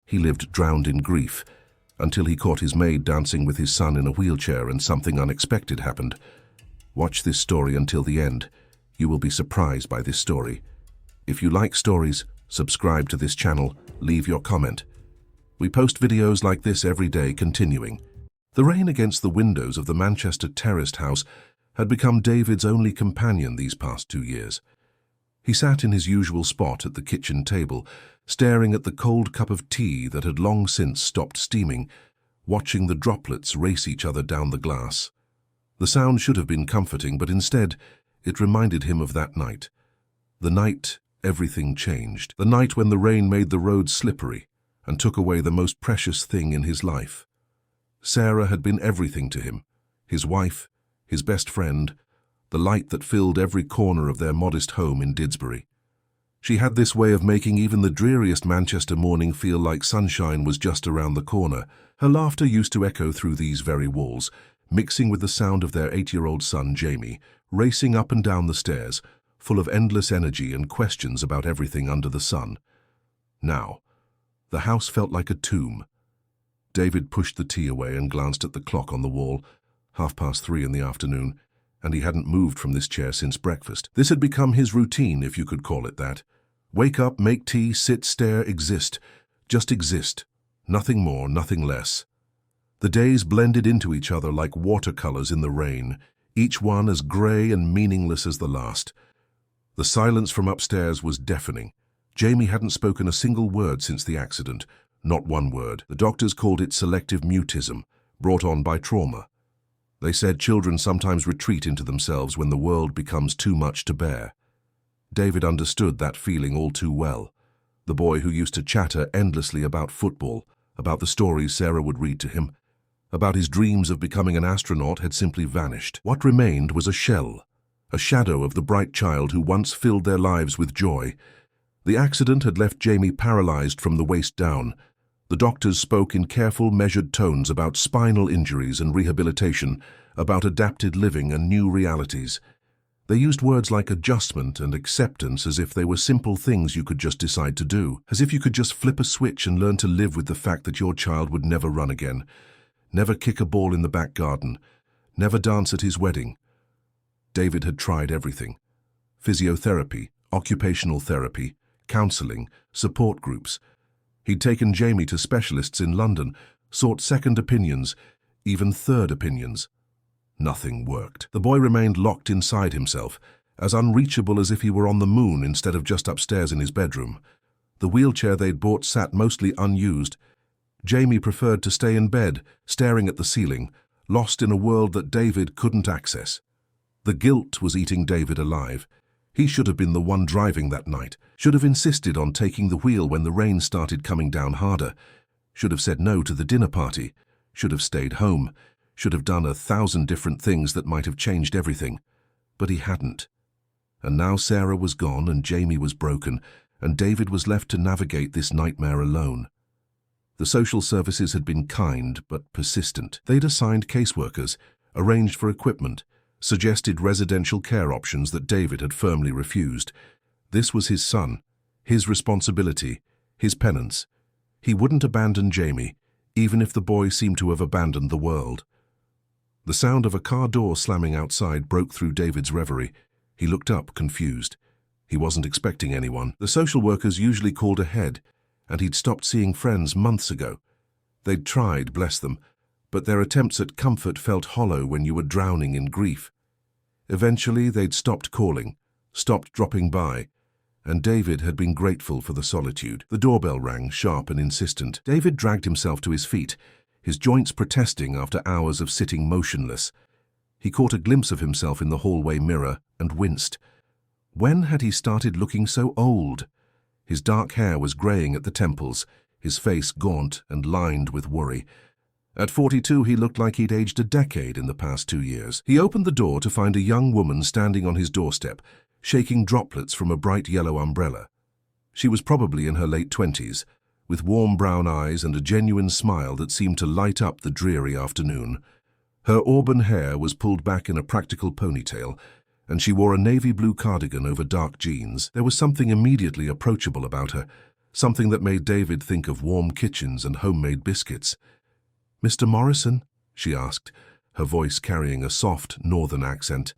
He lived drowned in grief, until he caught his maid dancing with his son in a wheelchair and something unexpected happened. Watch this story until the end. You will be surprised by this story. If you like stories, subscribe to this channel, leave your comment. We post videos like this every day, continuing. The rain against the windows of the Manchester terraced house had become David's only companion these past 2 years. He sat in his usual spot at the kitchen table, staring at the cold cup of tea that had long since stopped steaming, watching the droplets race each other down the glass. The sound should have been comforting, but instead it reminded him of that night. The night everything changed. The night when the rain made the road slippery and took away the most precious thing in his life. Sarah had been everything to him, his wife, his best friend, the light that filled every corner of their modest home in Didsbury. She had this way of making even the dreariest Manchester morning feel like sunshine was just around the corner. Her laughter used to echo through these very walls, mixing with the sound of their 8-year-old son, Jamie, racing up and down the stairs, full of endless energy and questions about everything under the sun. Now, the house felt like a tomb. David pushed the tea away and glanced at the clock on the wall, 3:30 in the afternoon, and he hadn't moved from this chair since breakfast. This had become his routine, if you could call it that. Wake up, make tea, sit, stare, exist. Just exist. Nothing more, nothing less. The days blended into each other like watercolors in the rain, each one as grey and meaningless as the last. The silence from upstairs was deafening. Jamie hadn't spoken a single word since the accident, not one word. The doctors called it selective mutism, brought on by trauma. They said children sometimes retreat into themselves when the world becomes too much to bear. David understood that feeling all too well. The boy who used to chatter endlessly about football, about the stories Sarah would read to him, about his dreams of becoming an astronaut had simply vanished. What remained was a shell, a shadow of the bright child who once filled their lives with joy. The accident had left Jamie paralyzed from the waist down. The doctors spoke in careful, measured tones about spinal injuries and rehabilitation, about adapted living and new realities. They used words like adjustment and acceptance as if they were simple things you could just decide to do, as if you could just flip a switch and learn to live with the fact that your child would never run again, never kick a ball in the back garden, never dance at his wedding. David had tried everything: physiotherapy, occupational therapy, counseling, support groups. He'd taken Jamie to specialists in London, sought second opinions, even third opinions. Nothing worked. The boy remained locked inside himself, as unreachable as if he were on the moon instead of just upstairs in his bedroom. The wheelchair they'd bought sat mostly unused. Jamie preferred to stay in bed, staring at the ceiling, lost in a world that David couldn't access. The guilt was eating David alive. He should have been the one driving that night, should have insisted on taking the wheel when the rain started coming down harder, should have said no to the dinner party, should have stayed home, should have done 1,000 different things that might have changed everything. But he hadn't. And now Sarah was gone and Jamie was broken, and David was left to navigate this nightmare alone. The social services had been kind but persistent. They'd assigned caseworkers, arranged for equipment, suggested residential care options that David had firmly refused. This was his son, his responsibility, his penance. He wouldn't abandon Jamie, even if the boy seemed to have abandoned the world. The sound of a car door slamming outside broke through David's reverie. He looked up, confused. He wasn't expecting anyone. The social workers usually called ahead, and he'd stopped seeing friends months ago. They'd tried, bless them, but their attempts at comfort felt hollow when you were drowning in grief. Eventually, they'd stopped calling, stopped dropping by, and David had been grateful for the solitude. The doorbell rang, sharp and insistent. David dragged himself to his feet, his joints protesting after hours of sitting motionless. He caught a glimpse of himself in the hallway mirror and winced. When had he started looking so old? His dark hair was graying at the temples, his face gaunt and lined with worry. At 42, he looked like he'd aged a decade in the past 2 years. He opened the door to find a young woman standing on his doorstep, shaking droplets from a bright yellow umbrella. She was probably in her late 20s, with warm brown eyes and a genuine smile that seemed to light up the dreary afternoon. Her auburn hair was pulled back in a practical ponytail, and she wore a navy blue cardigan over dark jeans. There was something immediately approachable about her, something that made David think of warm kitchens and homemade biscuits. "Mr. Morrison?" she asked, her voice carrying a soft northern accent.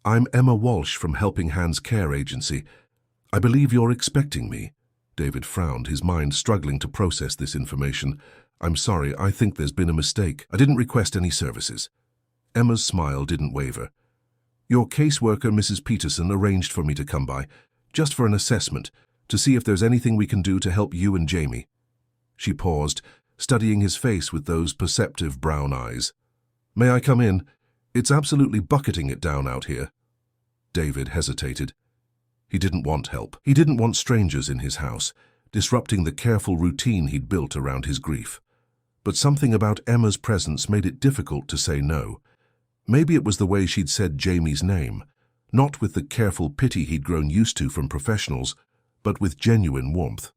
"I'm Emma Walsh from Helping Hands Care Agency. I believe you're expecting me." David frowned, his mind struggling to process this information. "I'm sorry, I think there's been a mistake. I didn't request any services." Emma's smile didn't waver. "Your caseworker, Mrs. Peterson, arranged for me to come by, just for an assessment, to see if there's anything we can do to help you and Jamie." She paused, studying his face with those perceptive brown eyes. "May I come in? It's absolutely bucketing it down out here." David hesitated. He didn't want help. He didn't want strangers in his house, disrupting the careful routine he'd built around his grief. But something about Emma's presence made it difficult to say no. Maybe it was the way she'd said Jamie's name, not with the careful pity he'd grown used to from professionals, but with genuine warmth.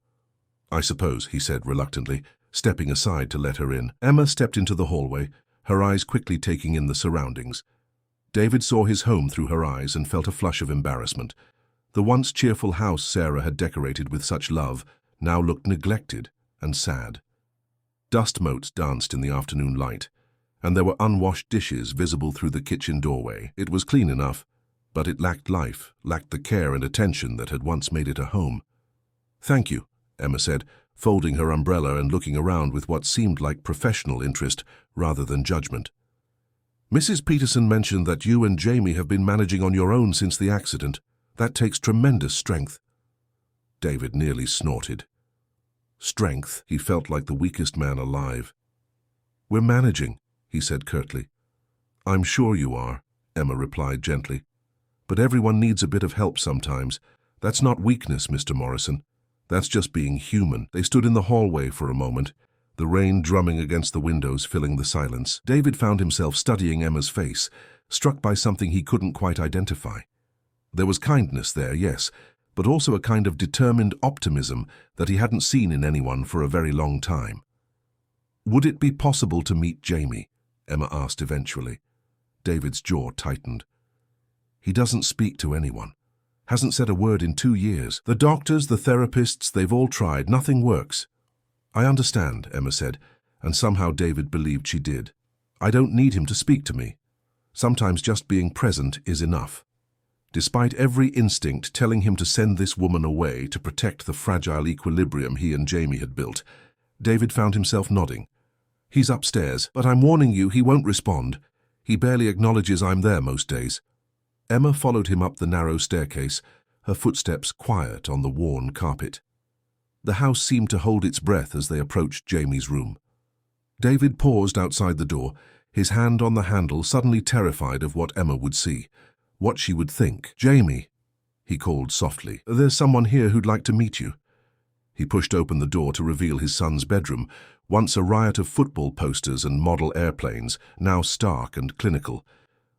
"I suppose," he said reluctantly, stepping aside to let her in. Emma stepped into the hallway, her eyes quickly taking in the surroundings. David saw his home through her eyes and felt a flush of embarrassment. The once cheerful house Sarah had decorated with such love now looked neglected and sad. Dust motes danced in the afternoon light, and there were unwashed dishes visible through the kitchen doorway. It was clean enough, but it lacked life, lacked the care and attention that had once made it a home. "Thank you," Emma said, folding her umbrella and looking around with what seemed like professional interest rather than judgment. "Mrs. Peterson mentioned that you and Jamie have been managing on your own since the accident. That takes tremendous strength." David nearly snorted. Strength? He felt like the weakest man alive. "We're managing," he said curtly. "I'm sure you are," Emma replied gently. "But everyone needs a bit of help sometimes. That's not weakness, Mr. Morrison. That's just being human." They stood in the hallway for a moment, the rain drumming against the windows filling the silence. David found himself studying Emma's face, struck by something he couldn't quite identify. There was kindness there, yes, but also a kind of determined optimism that he hadn't seen in anyone for a very long time. "Would it be possible to meet Jamie?" Emma asked eventually. David's jaw tightened. "He doesn't speak to anyone. Hasn't said a word in 2 years. The doctors, the therapists, they've all tried. Nothing works." "I understand," Emma said, and somehow David believed she did. "I don't need him to speak to me. Sometimes just being present is enough." Despite every instinct telling him to send this woman away to protect the fragile equilibrium he and Jamie had built, David found himself nodding. "He's upstairs, but I'm warning you, he won't respond. He barely acknowledges I'm there most days." Emma followed him up the narrow staircase, her footsteps quiet on the worn carpet. The house seemed to hold its breath as they approached Jamie's room. David paused outside the door, his hand on the handle, suddenly terrified of what Emma would see, what she would think. "Jamie," he called softly, "there's someone here who'd like to meet you." He pushed open the door to reveal his son's bedroom, once a riot of football posters and model airplanes, now stark and clinical.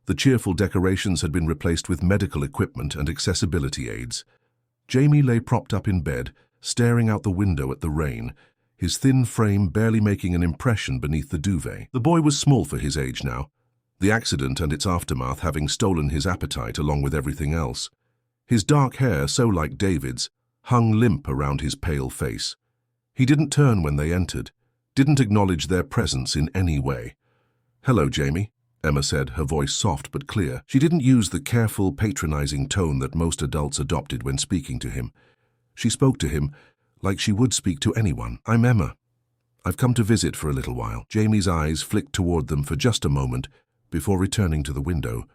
The cheerful decorations had been replaced with medical equipment and accessibility aids. Jamie lay propped up in bed, staring out the window at the rain, his thin frame barely making an impression beneath the duvet. The boy was small for his age now, the accident and its aftermath having stolen his appetite along with everything else. His dark hair, so like David's, hung limp around his pale face. He didn't turn when they entered, didn't acknowledge their presence in any way. "Hello, Jamie," Emma said, her voice soft but clear. She didn't use the careful, patronizing tone that most adults adopted when speaking to him. She spoke to him like she would speak to anyone. "I'm Emma. I've come to visit for a little while." Jamie's eyes flicked toward them for just a moment before returning to the window.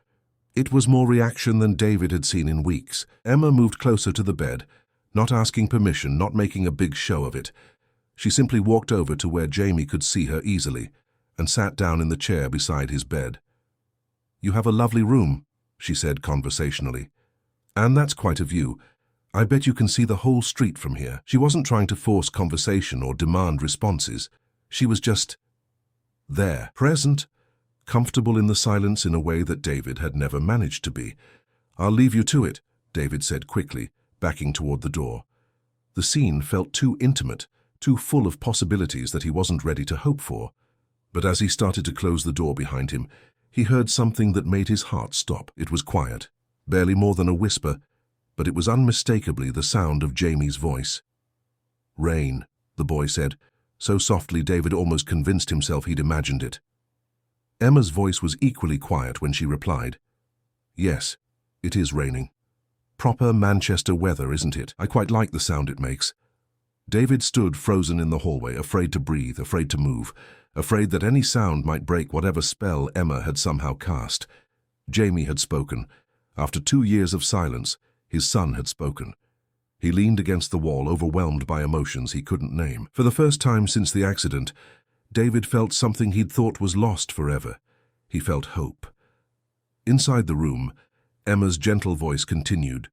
It was more reaction than David had seen in weeks. Emma moved closer to the bed, not asking permission, not making a big show of it. She simply walked over to where Jamie could see her easily and sat down in the chair beside his bed. "You have a lovely room," she said conversationally. "And that's quite a view. I bet you can see the whole street from here." She wasn't trying to force conversation or demand responses. She was just there, present, comfortable in the silence in a way that David had never managed to be. "I'll leave you to it," David said quickly, backing toward the door. The scene felt too intimate, too full of possibilities that he wasn't ready to hope for. But as he started to close the door behind him, he heard something that made his heart stop. It was quiet, barely more than a whisper, but it was unmistakably the sound of Jamie's voice. "Rain," the boy said, so softly David almost convinced himself he'd imagined it. Emma's voice was equally quiet when she replied, "Yes, it is raining. Proper Manchester weather, isn't it? I quite like the sound it makes." David stood frozen in the hallway, afraid to breathe, afraid to move, afraid that any sound might break whatever spell Emma had somehow cast. Jamie had spoken. After 2 years of silence, his son had spoken. He leaned against the wall, overwhelmed by emotions he couldn't name. For the first time since the accident, David felt something he'd thought was lost forever. He felt hope. Inside the room, Emma's gentle voice continued,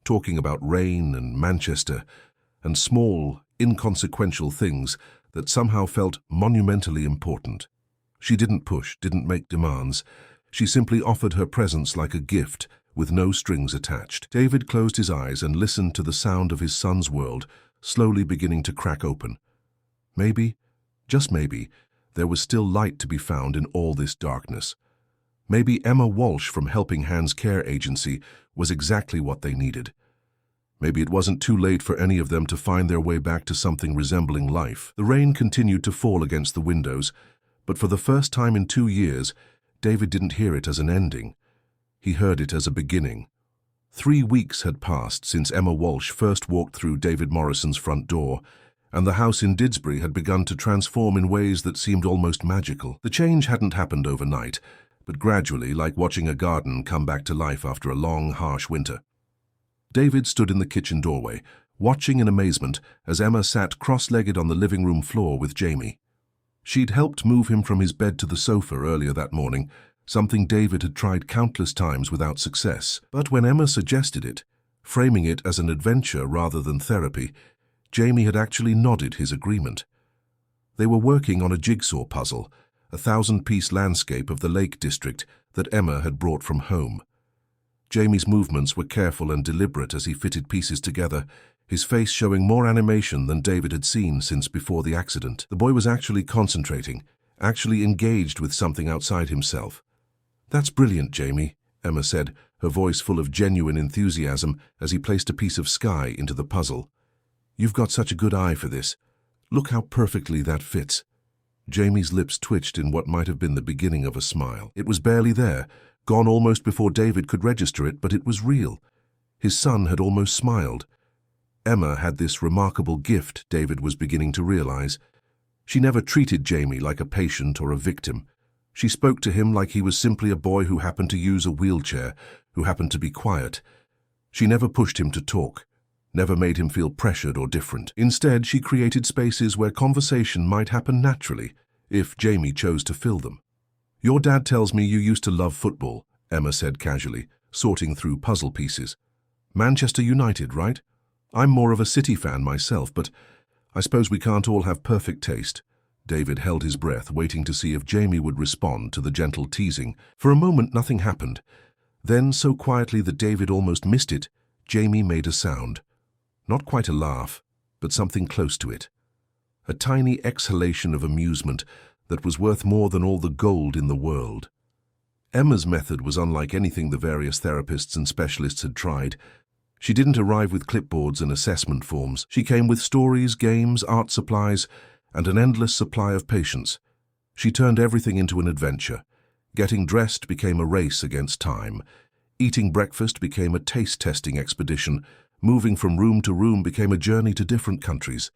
talking about rain and Manchester and small, inconsequential things that somehow felt monumentally important. She didn't push, didn't make demands. She simply offered her presence like a gift, with no strings attached. David closed his eyes and listened to the sound of his son's world slowly beginning to crack open. Maybe, just maybe, there was still light to be found in all this darkness. Maybe Emma Walsh from Helping Hands Care Agency was exactly what they needed. Maybe it wasn't too late for any of them to find their way back to something resembling life. The rain continued to fall against the windows, but for the first time in 2 years, David didn't hear it as an ending. He heard it as a beginning. 3 weeks had passed since Emma Walsh first walked through David Morrison's front door, and the house in Didsbury had begun to transform in ways that seemed almost magical. The change hadn't happened overnight, but gradually, like watching a garden come back to life after a long, harsh winter. David stood in the kitchen doorway, watching in amazement as Emma sat cross-legged on the living room floor with Jamie. She'd helped move him from his bed to the sofa earlier that morning, something David had tried countless times without success. But when Emma suggested it, framing it as an adventure rather than therapy, Jamie had actually nodded his agreement. They were working on a jigsaw puzzle, a 1,000-piece landscape of the Lake District that Emma had brought from home. Jamie's movements were careful and deliberate as he fitted pieces together, his face showing more animation than David had seen since before the accident. The boy was actually concentrating, actually engaged with something outside himself. "That's brilliant, Jamie," Emma said, her voice full of genuine enthusiasm as he placed a piece of sky into the puzzle. "You've got such a good eye for this. Look how perfectly that fits." Jamie's lips twitched in what might have been the beginning of a smile. It was barely there, gone almost before David could register it, but it was real. His son had almost smiled. Emma had this remarkable gift, David was beginning to realize. She never treated Jamie like a patient or a victim. She spoke to him like he was simply a boy who happened to use a wheelchair, who happened to be quiet. She never pushed him to talk, never made him feel pressured or different. Instead, she created spaces where conversation might happen naturally, if Jamie chose to fill them. "Your dad tells me you used to love football," Emma said casually, sorting through puzzle pieces. "Manchester United, right? I'm more of a City fan myself, but I suppose we can't all have perfect taste." David held his breath, waiting to see if Jamie would respond to the gentle teasing. For a moment, nothing happened. Then, so quietly that David almost missed it, Jamie made a sound. Not quite a laugh, but something close to it. A tiny exhalation of amusement that was worth more than all the gold in the world. Emma's method was unlike anything the various therapists and specialists had tried. She didn't arrive with clipboards and assessment forms. She came with stories, games, art supplies, and an endless supply of patience. She turned everything into an adventure. Getting dressed became a race against time. Eating breakfast became a taste-testing expedition. Moving from room to room became a journey to different countries.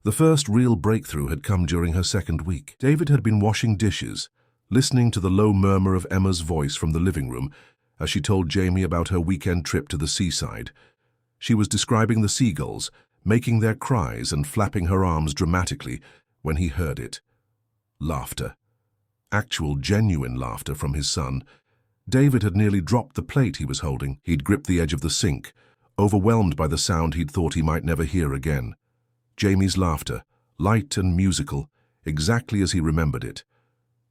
The first real breakthrough had come during her second week. David had been washing dishes, listening to the low murmur of Emma's voice from the living room as she told Jamie about her weekend trip to the seaside. She was describing the seagulls, making their cries and flapping her arms dramatically when he heard it. Laughter. Actual, genuine laughter from his son. David had nearly dropped the plate he was holding. He'd gripped the edge of the sink, overwhelmed by the sound he'd thought he might never hear again. Jamie's laughter, light and musical, exactly as he remembered it.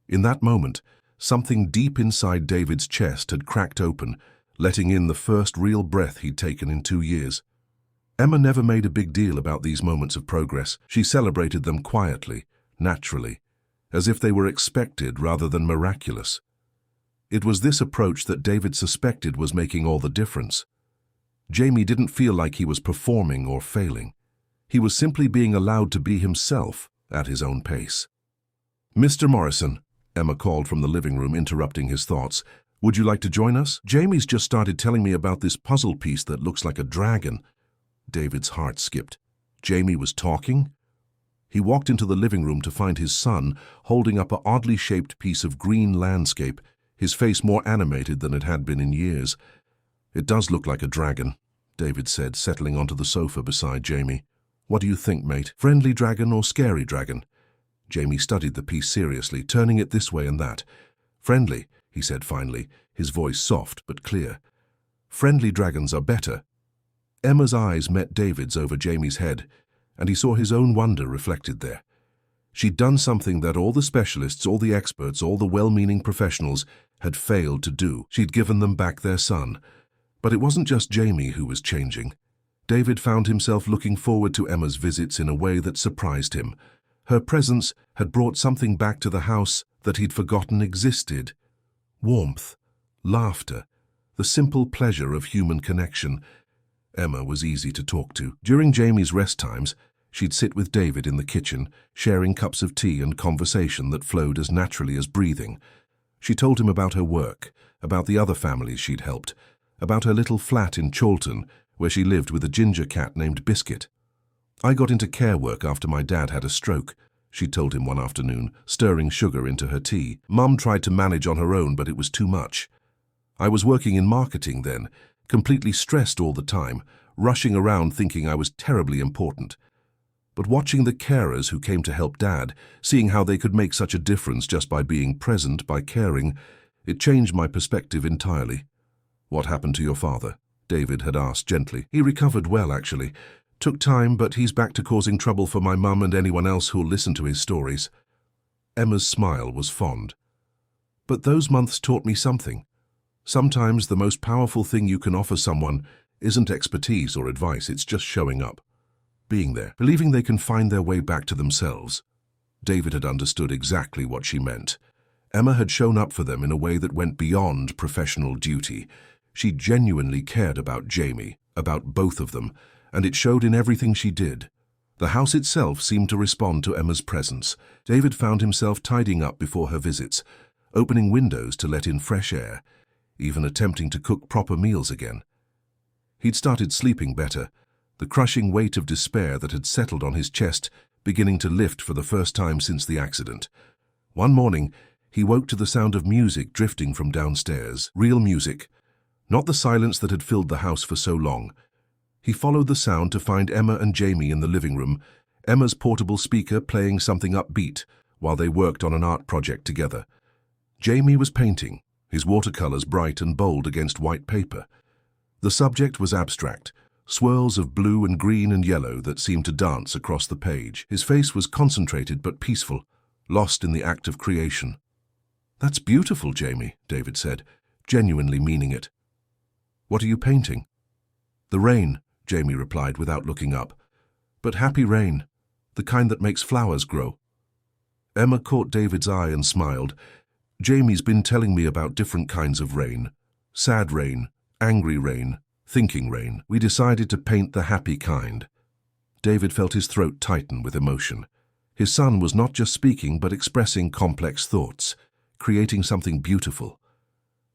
In that moment, something deep inside David's chest had cracked open, letting in the first real breath he'd taken in 2 years. Emma never made a big deal about these moments of progress. She celebrated them quietly, naturally, as if they were expected rather than miraculous. It was this approach that David suspected was making all the difference. Jamie didn't feel like he was performing or failing. He was simply being allowed to be himself at his own pace. "Mr. Morrison," Emma called from the living room, interrupting his thoughts. "Would you like to join us? Jamie's just started telling me about this puzzle piece that looks like a dragon." David's heart skipped. Jamie was talking? He walked into the living room to find his son holding up an oddly shaped piece of green landscape, his face more animated than it had been in years. "It does look like a dragon," David said, settling onto the sofa beside Jamie. "What do you think, mate? Friendly dragon or scary dragon?" Jamie studied the piece seriously, turning it this way and that. "Friendly," he said finally, his voice soft but clear. "Friendly dragons are better." Emma's eyes met David's over Jamie's head, and he saw his own wonder reflected there. She'd done something that all the specialists, all the experts, all the well-meaning professionals had failed to do. She'd given them back their son. But it wasn't just Jamie who was changing. David found himself looking forward to Emma's visits in a way that surprised him. Her presence had brought something back to the house that he'd forgotten existed. Warmth, laughter, the simple pleasure of human connection. Emma was easy to talk to. During Jamie's rest times, she'd sit with David in the kitchen, sharing cups of tea and conversation that flowed as naturally as breathing. She told him about her work, about the other families she'd helped, about her little flat in Chorlton, where she lived with a ginger cat named Biscuit. "I got into care work after my dad had a stroke," she told him one afternoon, stirring sugar into her tea. "Mum tried to manage on her own, but it was too much. I was working in marketing then, completely stressed all the time, rushing around thinking I was terribly important. But watching the carers who came to help Dad, seeing how they could make such a difference just by being present, by caring, it changed my perspective entirely." "What happened to your father?" David had asked gently. "He recovered well, actually. Took time, but he's back to causing trouble for my mum and anyone else who'll listen to his stories." Emma's smile was fond. "But those months taught me something. Sometimes the most powerful thing you can offer someone isn't expertise or advice, it's just showing up. Being there, believing they can find their way back to themselves." David had understood exactly what she meant. Emma had shown up for them in a way that went beyond professional duty. She genuinely cared about Jamie, about both of them, and it showed in everything she did. The house itself seemed to respond to Emma's presence. David found himself tidying up before her visits, opening windows to let in fresh air, even attempting to cook proper meals again. He'd started sleeping better, the crushing weight of despair that had settled on his chest beginning to lift for the first time since the accident. One morning, he woke to the sound of music drifting from downstairs. Real music, not the silence that had filled the house for so long. He followed the sound to find Emma and Jamie in the living room, Emma's portable speaker playing something upbeat while they worked on an art project together. Jamie was painting, his watercolors bright and bold against white paper. The subject was abstract, swirls of blue and green and yellow that seemed to dance across the page. His face was concentrated but peaceful, lost in the act of creation. "That's beautiful, Jamie," David said, genuinely meaning it. "What are you painting?" "The rain," Jamie replied without looking up. "But happy rain, the kind that makes flowers grow." Emma caught David's eye and smiled. "Jamie's been telling me about different kinds of rain. Sad rain, angry rain, thinking rain. We decided to paint the happy kind." David felt his throat tighten with emotion. His son was not just speaking but expressing complex thoughts, creating something beautiful.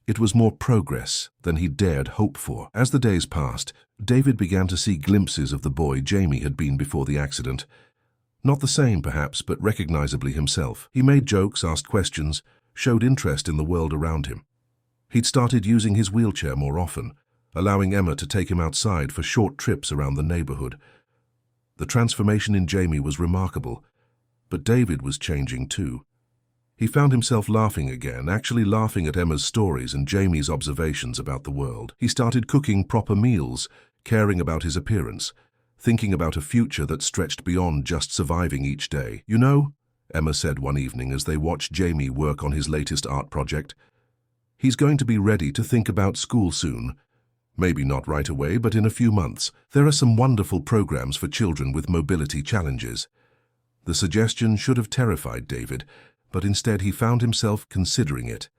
It was more progress than he dared hope for. As the days passed, David began to see glimpses of the boy Jamie had been before the accident. Not the same, perhaps, but recognizably himself. He made jokes, asked questions, showed interest in the world around him. He'd started using his wheelchair more often, allowing Emma to take him outside for short trips around the neighborhood. The transformation in Jamie was remarkable, but David was changing too. He found himself laughing again, actually laughing at Emma's stories and Jamie's observations about the world. He started cooking proper meals, caring about his appearance, thinking about a future that stretched beyond just surviving each day. "You know," Emma said one evening as they watched Jamie work on his latest art project, "he's going to be ready to think about school soon. Maybe not right away, but in a few months. There are some wonderful programs for children with mobility challenges." The suggestion should have terrified David, but instead he found himself considering it.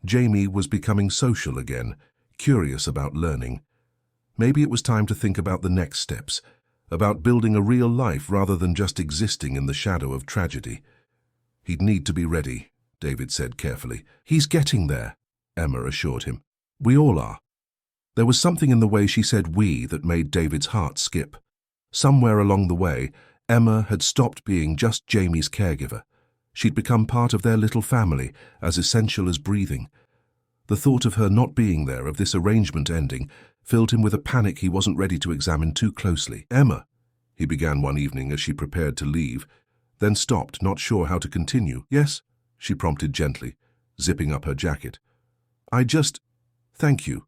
Jamie was becoming social again, curious about learning. Maybe it was time to think about the next steps, about building a real life rather than just existing in the shadow of tragedy. He'd need to be ready, David said carefully. He's getting there, Emma assured him. We all are. There was something in the way she said we that made David's heart skip. Somewhere along the way, Emma had stopped being just Jamie's caregiver. She'd become part of their little family, as essential as breathing. The thought of her not being there, of this arrangement ending, filled him with a panic he wasn't ready to examine too closely. Emma, he began one evening as she prepared to leave, then stopped, not sure how to continue. Yes, she prompted gently, zipping up her jacket. Thank you.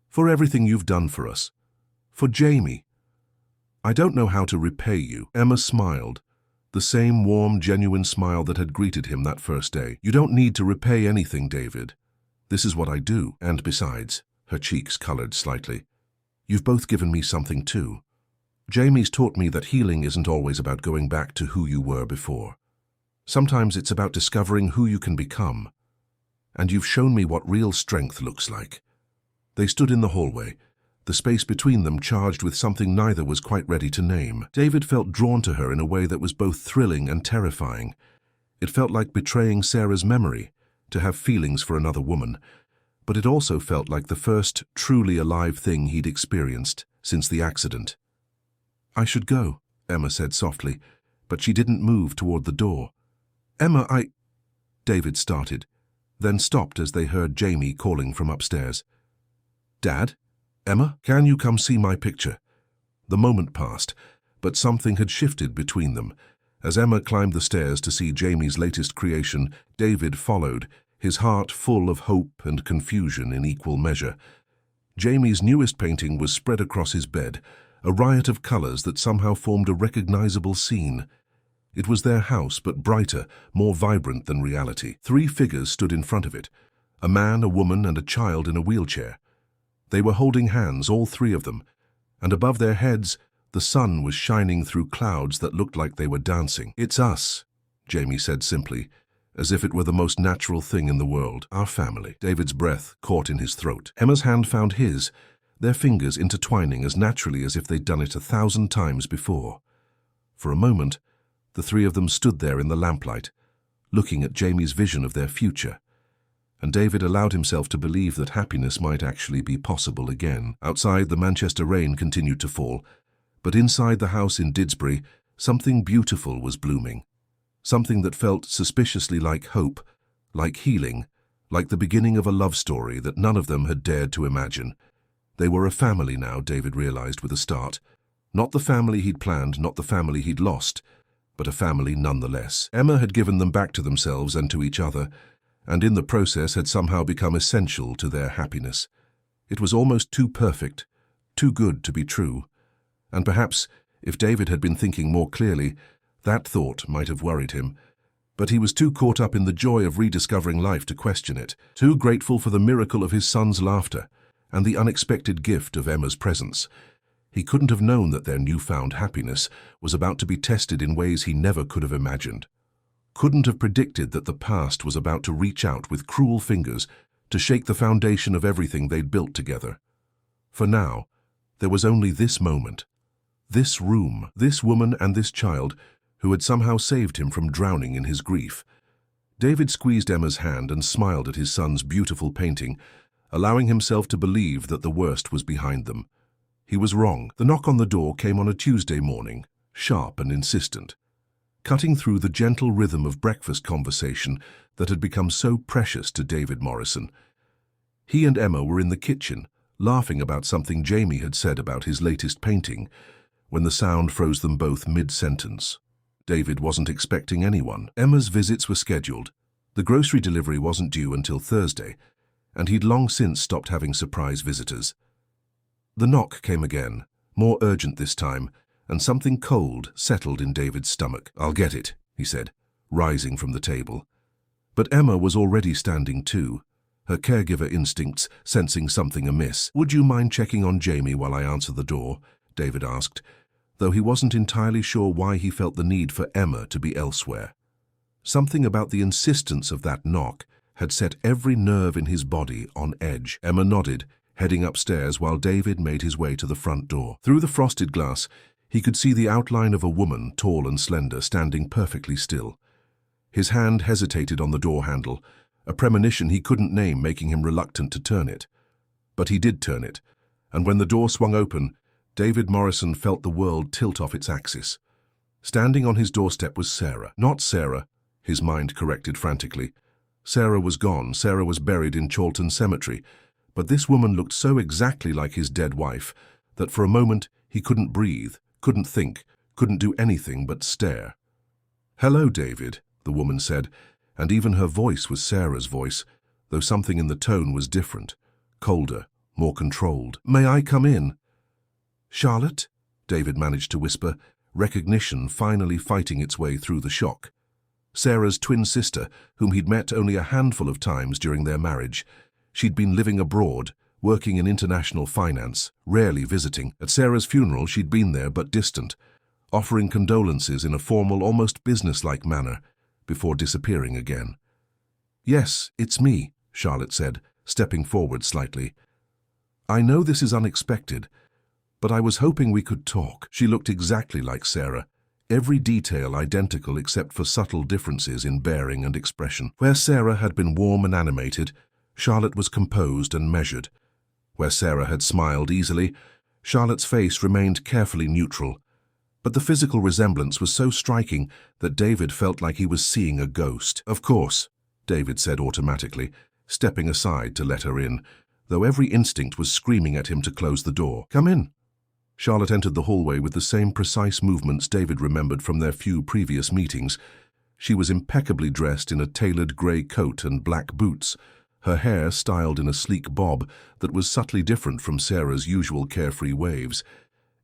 For everything you've done for us. For Jamie. I don't know how to repay you. Emma smiled, the same warm, genuine smile that had greeted him that first day. You don't need to repay anything, David. This is what I do. And besides, her cheeks colored slightly, you've both given me something too. Jamie's taught me that healing isn't always about going back to who you were before. Sometimes it's about discovering who you can become. And you've shown me what real strength looks like. They stood in the hallway, the space between them charged with something neither was quite ready to name. David felt drawn to her in a way that was both thrilling and terrifying. It felt like betraying Sarah's memory, to have feelings for another woman, but it also felt like the first truly alive thing he'd experienced since the accident. I should go, Emma said softly, but she didn't move toward the door. Emma, David started, then stopped as they heard Jamie calling from upstairs. Dad? Emma, can you come see my picture? The moment passed, but something had shifted between them. As Emma climbed the stairs to see Jamie's latest creation, David followed, his heart full of hope and confusion in equal measure. Jamie's newest painting was spread across his bed, a riot of colors that somehow formed a recognizable scene. It was their house, but brighter, more vibrant than reality. 3 figures stood in front of it, a man, a woman, and a child in a wheelchair. They were holding hands, all 3 of them, and above their heads, the sun was shining through clouds that looked like they were dancing. It's us, Jamie said simply, as if it were the most natural thing in the world. Our family. David's breath caught in his throat. Emma's hand found his, their fingers intertwining as naturally as if they'd done it 1,000 times before. For a moment, the 3 of them stood there in the lamplight, looking at Jamie's vision of their future. And David allowed himself to believe that happiness might actually be possible again. Outside, the Manchester rain continued to fall, but inside the house in Didsbury, something beautiful was blooming. Something that felt suspiciously like hope, like healing, like the beginning of a love story that none of them had dared to imagine. They were a family now, David realized with a start. Not the family he'd planned, not the family he'd lost, but a family nonetheless. Emma had given them back to themselves and to each other, and in the process had somehow become essential to their happiness. It was almost too perfect, too good to be true. And perhaps, if David had been thinking more clearly, that thought might have worried him. But he was too caught up in the joy of rediscovering life to question it, too grateful for the miracle of his son's laughter and the unexpected gift of Emma's presence. He couldn't have known that their newfound happiness was about to be tested in ways he never could have imagined. Couldn't have predicted that the past was about to reach out with cruel fingers to shake the foundation of everything they'd built together. For now, there was only this moment, this room, this woman and this child who had somehow saved him from drowning in his grief. David squeezed Emma's hand and smiled at his son's beautiful painting, allowing himself to believe that the worst was behind them. He was wrong. The knock on the door came on a Tuesday morning, sharp and insistent, cutting through the gentle rhythm of breakfast conversation that had become so precious to David Morrison. He and Emma were in the kitchen, laughing about something Jamie had said about his latest painting, when the sound froze them both mid-sentence. David wasn't expecting anyone. Emma's visits were scheduled. The grocery delivery wasn't due until Thursday, and he'd long since stopped having surprise visitors. The knock came again, more urgent this time, and something cold settled in David's stomach. I'll get it, he said, rising from the table. But Emma was already standing too, her caregiver instincts sensing something amiss. Would you mind checking on Jamie while I answer the door? David asked, though he wasn't entirely sure why he felt the need for Emma to be elsewhere. Something about the insistence of that knock had set every nerve in his body on edge. Emma nodded, heading upstairs while David made his way to the front door. Through the frosted glass, He could see the outline of a woman, tall and slender, standing perfectly still. His hand hesitated on the door handle, a premonition he couldn't name making him reluctant to turn it. But he did turn it, and when the door swung open, David Morrison felt the world tilt off its axis. Standing on his doorstep was Sarah. Not Sarah, his mind corrected frantically. Sarah was gone. Sarah was buried in Chawton Cemetery. But this woman looked so exactly like his dead wife that for a moment he couldn't breathe, couldn't think, couldn't do anything but stare. "Hello, David," the woman said, and even her voice was Sarah's voice, though something in the tone was different, colder, more controlled. "May I come in?" "Charlotte?" David managed to whisper, recognition finally fighting its way through the shock. Sarah's twin sister, whom he'd met only a handful of times during their marriage. She'd been living abroad, working in international finance, rarely visiting. At Sarah's funeral, she'd been there but distant, offering condolences in a formal, almost businesslike manner, before disappearing again. "Yes, it's me," Charlotte said, stepping forward slightly. "I know this is unexpected, but I was hoping we could talk." She looked exactly like Sarah, every detail identical except for subtle differences in bearing and expression. Where Sarah had been warm and animated, Charlotte was composed and measured. Where Sarah had smiled easily, Charlotte's face remained carefully neutral. But the physical resemblance was so striking that David felt like he was seeing a ghost. "Of course," David said automatically, stepping aside to let her in, though every instinct was screaming at him to close the door. "Come in." Charlotte entered the hallway with the same precise movements David remembered from their few previous meetings. She was impeccably dressed in a tailored grey coat and black boots, her hair styled in a sleek bob that was subtly different from Sarah's usual carefree waves.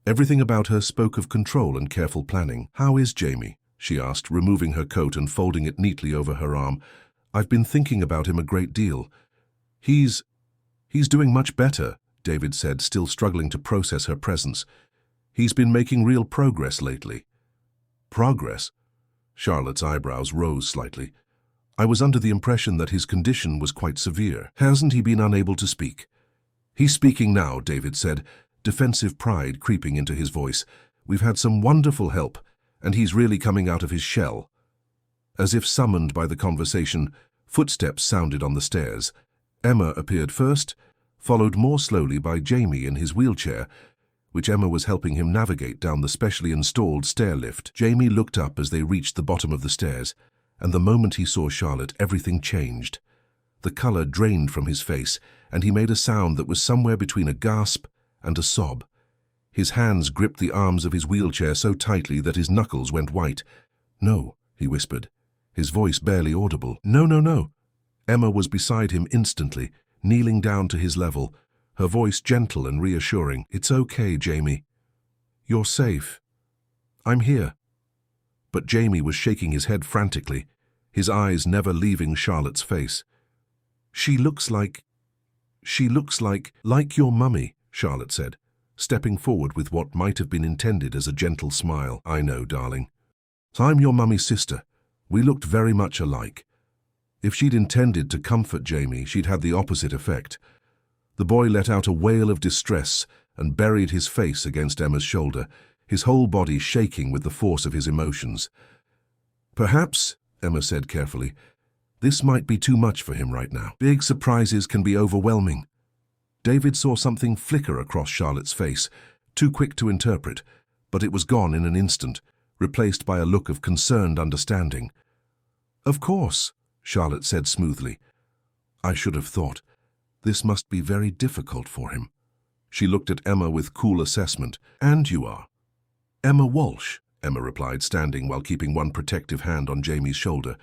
Everything about her spoke of control and careful planning. "How is Jamie?" she asked, removing her coat and folding it neatly over her arm. "I've been thinking about him a great deal." He's doing much better," David said, still struggling to process her presence. "He's been making real progress lately." "Progress?" Charlotte's eyebrows rose slightly. "I was under the impression that his condition was quite severe. Hasn't he been unable to speak?" "He's speaking now," David said, defensive pride creeping into his voice. "We've had some wonderful help, and he's really coming out of his shell." As if summoned by the conversation, footsteps sounded on the stairs. Emma appeared first, followed more slowly by Jamie in his wheelchair, which Emma was helping him navigate down the specially installed stair lift. Jamie looked up as they reached the bottom of the stairs, and the moment he saw Charlotte, everything changed. The colour drained from his face, and he made a sound that was somewhere between a gasp and a sob. His hands gripped the arms of his wheelchair so tightly that his knuckles went white. "No," he whispered, his voice barely audible. "No, no, no." Emma was beside him instantly, kneeling down to his level, her voice gentle and reassuring. "It's okay, Jamie. You're safe. I'm here." But Jamie was shaking his head frantically, his eyes never leaving Charlotte's face. She looks like your mummy," Charlotte said, stepping forward with what might have been intended as a gentle smile. "I know, darling. I'm your mummy's sister. We looked very much alike." If she'd intended to comfort Jamie, she'd had the opposite effect. The boy let out a wail of distress and buried his face against Emma's shoulder, his whole body shaking with the force of his emotions. "Perhaps," Emma said carefully, "this might be too much for him right now. Big surprises can be overwhelming." David saw something flicker across Charlotte's face, too quick to interpret, but it was gone in an instant, replaced by a look of concerned understanding. "Of course," Charlotte said smoothly. "I should have thought. This must be very difficult for him." She looked at Emma with cool assessment. "And you are?" "Emma Walsh," Emma replied, standing while keeping one protective hand on Jamie's shoulder.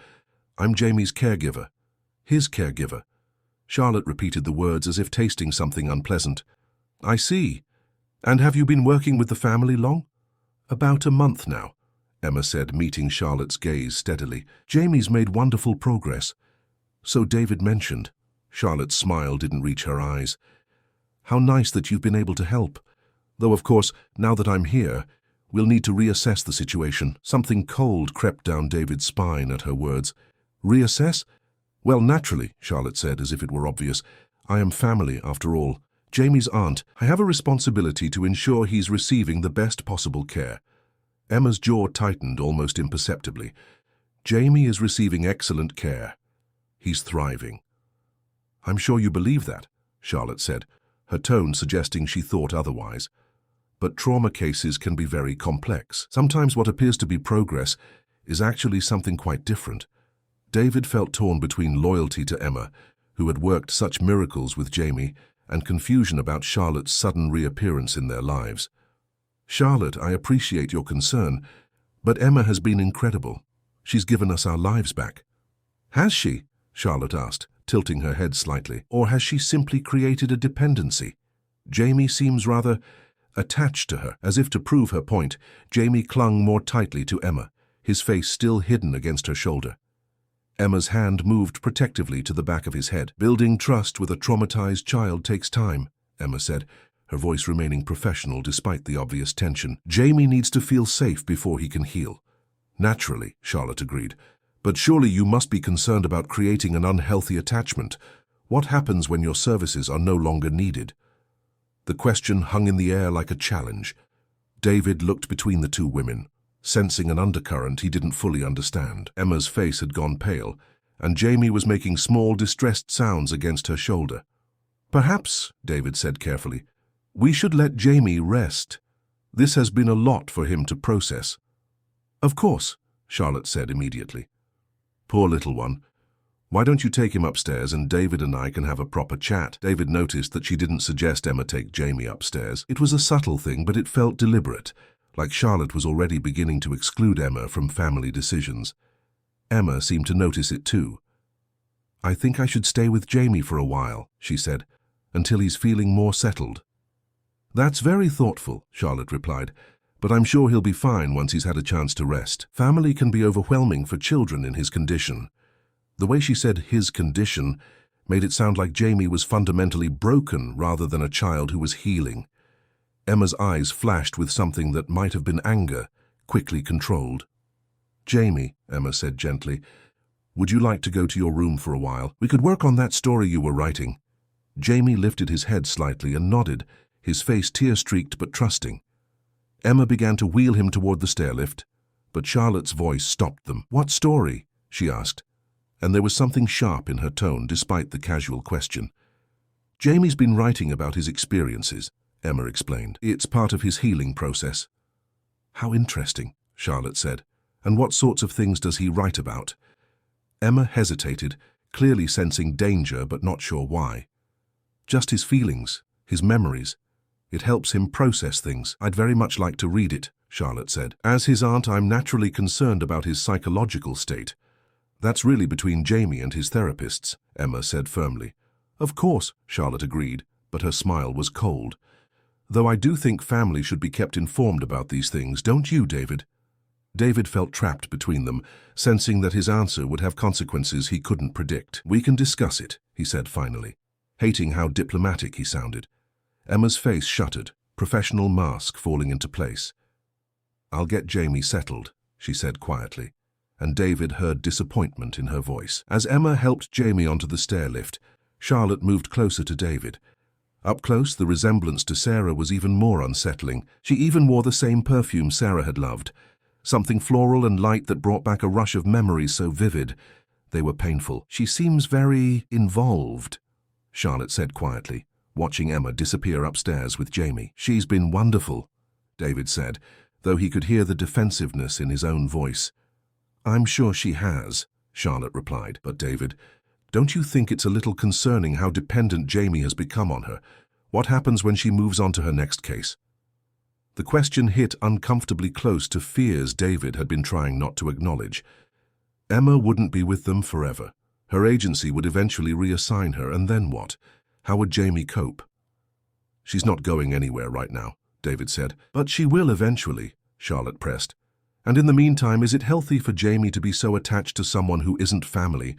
"I'm Jamie's caregiver." "His caregiver." Charlotte repeated the words as if tasting something unpleasant. "I see. And have you been working with the family long?" "About a month now," Emma said, meeting Charlotte's gaze steadily. "Jamie's made wonderful progress." "So David mentioned." Charlotte's smile didn't reach her eyes. "How nice that you've been able to help. Though, of course, now that I'm here, we'll need to reassess the situation." Something cold crept down David's spine at her words. "Reassess?" "Well, naturally," Charlotte said, as if it were obvious. "I am family, after all. Jamie's aunt, I have a responsibility to ensure he's receiving the best possible care. Emma's jaw tightened almost imperceptibly. Jamie is receiving excellent care. He's thriving. I'm sure you believe that, Charlotte said, her tone suggesting she thought otherwise. But trauma cases can be very complex. Sometimes what appears to be progress is actually something quite different. David felt torn between loyalty to Emma, who had worked such miracles with Jamie, and confusion about Charlotte's sudden reappearance in their lives. Charlotte, I appreciate your concern, but Emma has been incredible. She's given us our lives back. Has she? Charlotte asked, tilting her head slightly. Or has she simply created a dependency? Jamie seems rather attached to her. As if to prove her point, Jamie clung more tightly to Emma, his face still hidden against her shoulder. Emma's hand moved protectively to the back of his head. Building trust with a traumatized child takes time, Emma said, her voice remaining professional despite the obvious tension. Jamie needs to feel safe before he can heal. Naturally, Charlotte agreed. But surely you must be concerned about creating an unhealthy attachment. What happens when your services are no longer needed? The question hung in the air like a challenge. David looked between the two women, sensing an undercurrent he didn't fully understand. Emma's face had gone pale, and Jamie was making small, distressed sounds against her shoulder. Perhaps, David said carefully, we should let Jamie rest. This has been a lot for him to process. Of course, Charlotte said immediately. Poor little one. Why don't you take him upstairs and David and I can have a proper chat? David noticed that she didn't suggest Emma take Jamie upstairs. It was a subtle thing, but it felt deliberate, like Charlotte was already beginning to exclude Emma from family decisions. Emma seemed to notice it too. I think I should stay with Jamie for a while, she said, until he's feeling more settled. That's very thoughtful, Charlotte replied, but I'm sure he'll be fine once he's had a chance to rest. Family can be overwhelming for children in his condition. The way she said his condition made it sound like Jamie was fundamentally broken rather than a child who was healing. Emma's eyes flashed with something that might have been anger, quickly controlled. Jamie, Emma said gently, would you like to go to your room for a while? We could work on that story you were writing. Jamie lifted his head slightly and nodded, his face tear-streaked but trusting. Emma began to wheel him toward the stairlift, but Charlotte's voice stopped them. What story? She asked, and there was something sharp in her tone despite the casual question. Jamie's been writing about his experiences, Emma explained. It's part of his healing process. How interesting, Charlotte said. And what sorts of things does he write about? Emma hesitated, clearly sensing danger but not sure why. Just his feelings, his memories. It helps him process things. I'd very much like to read it, Charlotte said. As his aunt, I'm naturally concerned about his psychological state. That's really between Jamie and his therapists, Emma said firmly. Of course, Charlotte agreed, but her smile was cold. Though I do think family should be kept informed about these things, don't you, David? David felt trapped between them, sensing that his answer would have consequences he couldn't predict. We can discuss it, he said finally, hating how diplomatic he sounded. Emma's face shuttered, professional mask falling into place. I'll get Jamie settled, she said quietly, and David heard disappointment in her voice. As Emma helped Jamie onto the stairlift, Charlotte moved closer to David. Up close, the resemblance to Sarah was even more unsettling. She even wore the same perfume Sarah had loved, something floral and light that brought back a rush of memories so vivid they were painful. She seems very involved, Charlotte said quietly, watching Emma disappear upstairs with Jamie. She's been wonderful, David said, though he could hear the defensiveness in his own voice. I'm sure she has, Charlotte replied. But David, don't you think it's a little concerning how dependent Jamie has become on her? What happens when she moves on to her next case? The question hit uncomfortably close to fears David had been trying not to acknowledge. Emma wouldn't be with them forever. Her agency would eventually reassign her, and then what? How would Jamie cope? She's not going anywhere right now, David said. But she will eventually, Charlotte pressed. And in the meantime, is it healthy for Jamie to be so attached to someone who isn't family,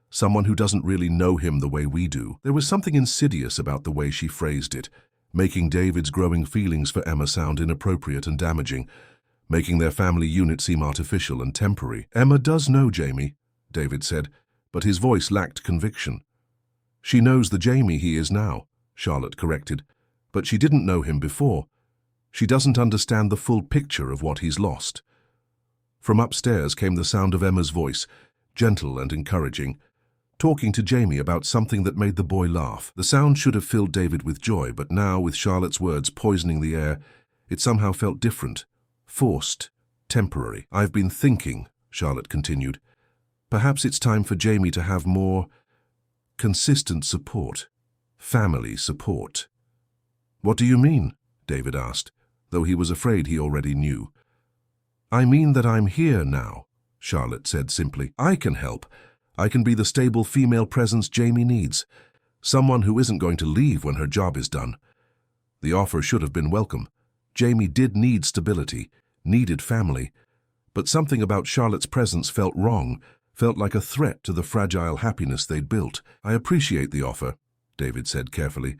someone who doesn't really know him the way we do? There was something insidious about the way she phrased it, making David's growing feelings for Emma sound inappropriate and damaging, making their family unit seem artificial and temporary. Emma does know Jamie, David said, but his voice lacked conviction. She knows the Jamie he is now, Charlotte corrected. But she didn't know him before. She doesn't understand the full picture of what he's lost. From upstairs came the sound of Emma's voice, gentle and encouraging, talking to Jamie about something that made the boy laugh. The sound should have filled David with joy, but now, with Charlotte's words poisoning the air, it somehow felt different, forced, temporary. "I've been thinking," Charlotte continued. "Perhaps it's time for Jamie to have more consistent support, family support." "What do you mean?" David asked, though he was afraid he already knew. "I mean that I'm here now," Charlotte said simply. "I can help. I can be the stable female presence Jamie needs. Someone who isn't going to leave when her job is done." The offer should have been welcome. Jamie did need stability, needed family. But something about Charlotte's presence felt wrong, felt like a threat to the fragile happiness they'd built. "I appreciate the offer," David said carefully,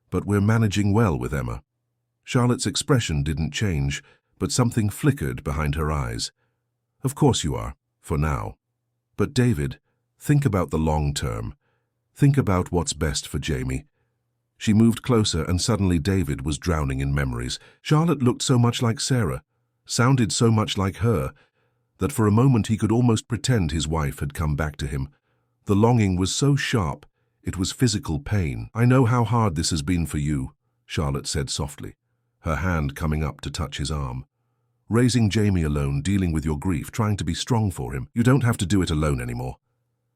"but we're managing well with Emma." Charlotte's expression didn't change, but something flickered behind her eyes. "Of course you are, for now. But David, think about the long term. Think about what's best for Jamie." She moved closer, and suddenly David was drowning in memories. Charlotte looked so much like Sarah, sounded so much like her, that for a moment he could almost pretend his wife had come back to him. The longing was so sharp, it was physical pain. "I know how hard this has been for you," Charlotte said softly, her hand coming up to touch his arm. "Raising Jamie alone, dealing with your grief, trying to be strong for him. You don't have to do it alone anymore."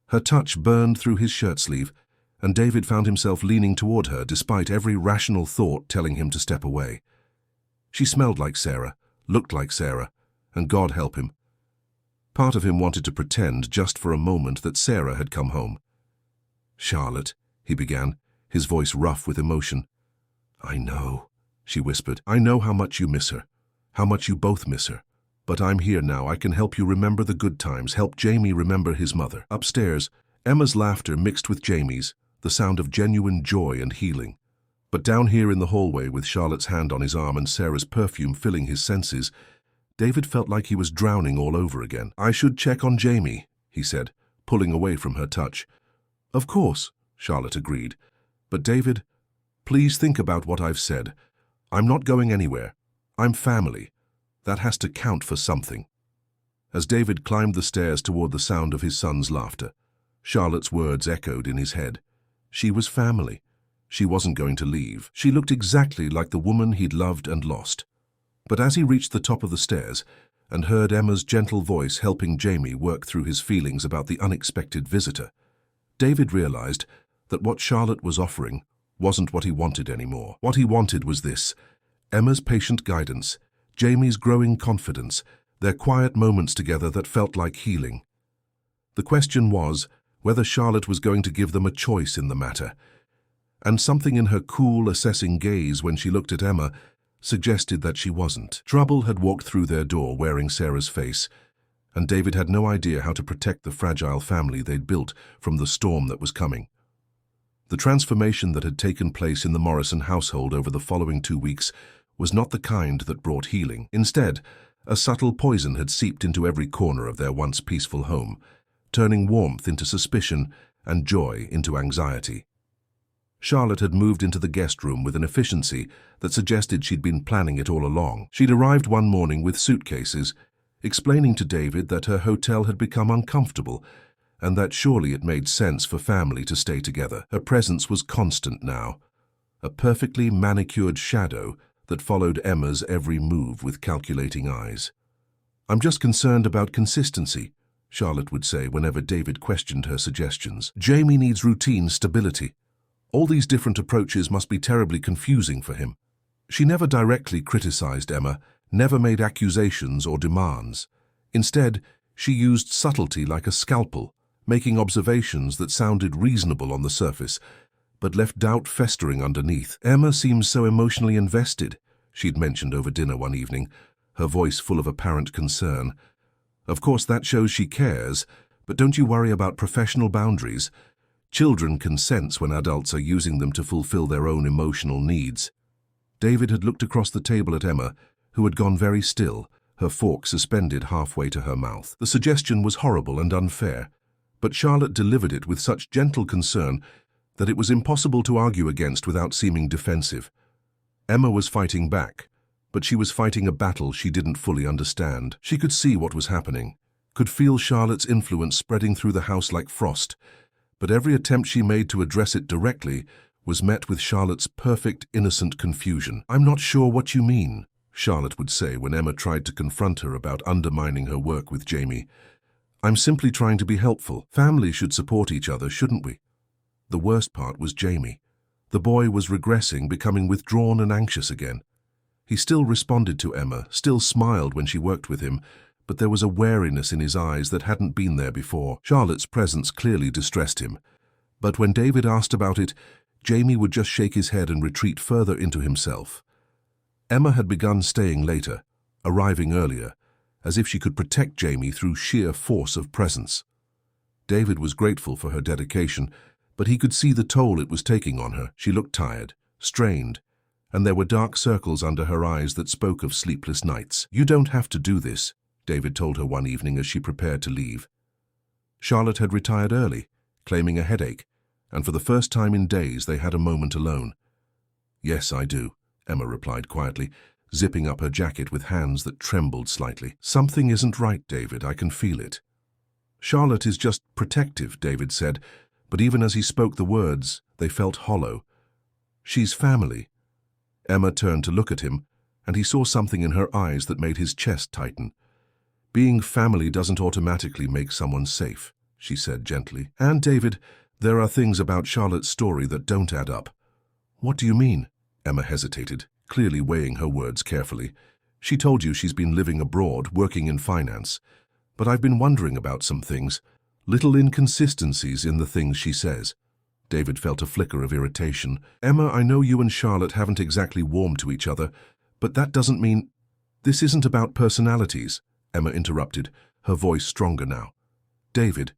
Her touch burned through his shirt sleeve, and David found himself leaning toward her despite every rational thought telling him to step away. She smelled like Sarah, looked like Sarah, and God help him. Part of him wanted to pretend just for a moment that Sarah had come home. "Charlotte," he began, his voice rough with emotion. "I know," she whispered. "I know how much you miss her, how much you both miss her. But I'm here now. I can help you remember the good times, help Jamie remember his mother." Upstairs, Emma's laughter mixed with Jamie's, the sound of genuine joy and healing. But down here in the hallway, with Charlotte's hand on his arm and Sarah's perfume filling his senses, David felt like he was drowning all over again. "I should check on Jamie," he said, pulling away from her touch. "Of course," Charlotte agreed. "But David, please think about what I've said. I'm not going anywhere. I'm family. That has to count for something." As David climbed the stairs toward the sound of his son's laughter, Charlotte's words echoed in his head. She was family. She wasn't going to leave. She looked exactly like the woman he'd loved and lost. But as he reached the top of the stairs and heard Emma's gentle voice helping Jamie work through his feelings about the unexpected visitor, David realized that what Charlotte was offering wasn't what he wanted anymore. What he wanted was this: Emma's patient guidance, Jamie's growing confidence, their quiet moments together that felt like healing. The question was whether Charlotte was going to give them a choice in the matter. And something in her cool, assessing gaze when she looked at Emma suggested that she wasn't. Trouble had walked through their door wearing Sarah's face, and David had no idea how to protect the fragile family they'd built from the storm that was coming. The transformation that had taken place in the Morrison household over the following 2 weeks was not the kind that brought healing. Instead, a subtle poison had seeped into every corner of their once peaceful home, turning warmth into suspicion and joy into anxiety. Charlotte had moved into the guest room with an efficiency that suggested she'd been planning it all along. She'd arrived one morning with suitcases, explaining to David that her hotel had become uncomfortable and that surely it made sense for family to stay together. Her presence was constant now, a perfectly manicured shadow that followed Emma's every move with calculating eyes. "I'm just concerned about consistency," Charlotte would say whenever David questioned her suggestions. "Jamie needs routine, stability. All these different approaches must be terribly confusing for him." She never directly criticized Emma, never made accusations or demands. Instead, she used subtlety like a scalpel, making observations that sounded reasonable on the surface, but left doubt festering underneath. "Emma seems so emotionally invested," she'd mentioned over dinner one evening, her voice full of apparent concern. "Of course, that shows she cares, but don't you worry about professional boundaries? Children can sense when adults are using them to fulfill their own emotional needs." David had looked across the table at Emma, who had gone very still, her fork suspended halfway to her mouth. The suggestion was horrible and unfair, but Charlotte delivered it with such gentle concern that it was impossible to argue against without seeming defensive. Emma was fighting back, but she was fighting a battle she didn't fully understand. She could see what was happening, could feel Charlotte's influence spreading through the house like frost, but every attempt she made to address it directly was met with Charlotte's perfect, innocent confusion. "I'm not sure what you mean," Charlotte would say when Emma tried to confront her about undermining her work with Jamie. "I'm simply trying to be helpful. Families should support each other, shouldn't we?" The worst part was Jamie. The boy was regressing, becoming withdrawn and anxious again. He still responded to Emma, still smiled when she worked with him, but there was a wariness in his eyes that hadn't been there before. Charlotte's presence clearly distressed him. But when David asked about it, Jamie would just shake his head and retreat further into himself. Emma had begun staying later, arriving earlier, as if she could protect Jamie through sheer force of presence. David was grateful for her dedication, but he could see the toll it was taking on her. She looked tired, strained, and there were dark circles under her eyes that spoke of sleepless nights. "You don't have to do this," David told her one evening as she prepared to leave. Charlotte had retired early, claiming a headache, and for the first time in days they had a moment alone. "Yes, I do," Emma replied quietly, zipping up her jacket with hands that trembled slightly. "Something isn't right, David. I can feel it." "Charlotte is just protective," David said, but even as he spoke the words, they felt hollow. "She's family." Emma turned to look at him, and he saw something in her eyes that made his chest tighten. "Being family doesn't automatically make someone safe," she said gently. "And, David, there are things about Charlotte's story that don't add up." "What do you mean?" Emma hesitated, clearly weighing her words carefully. "She told you she's been living abroad, working in finance. But I've been wondering about some things, little inconsistencies in the things she says." David felt a flicker of irritation. "Emma, I know you and Charlotte haven't exactly warmed to each other, but that doesn't mean—" "This isn't about personalities," Emma interrupted, her voice stronger now. "David,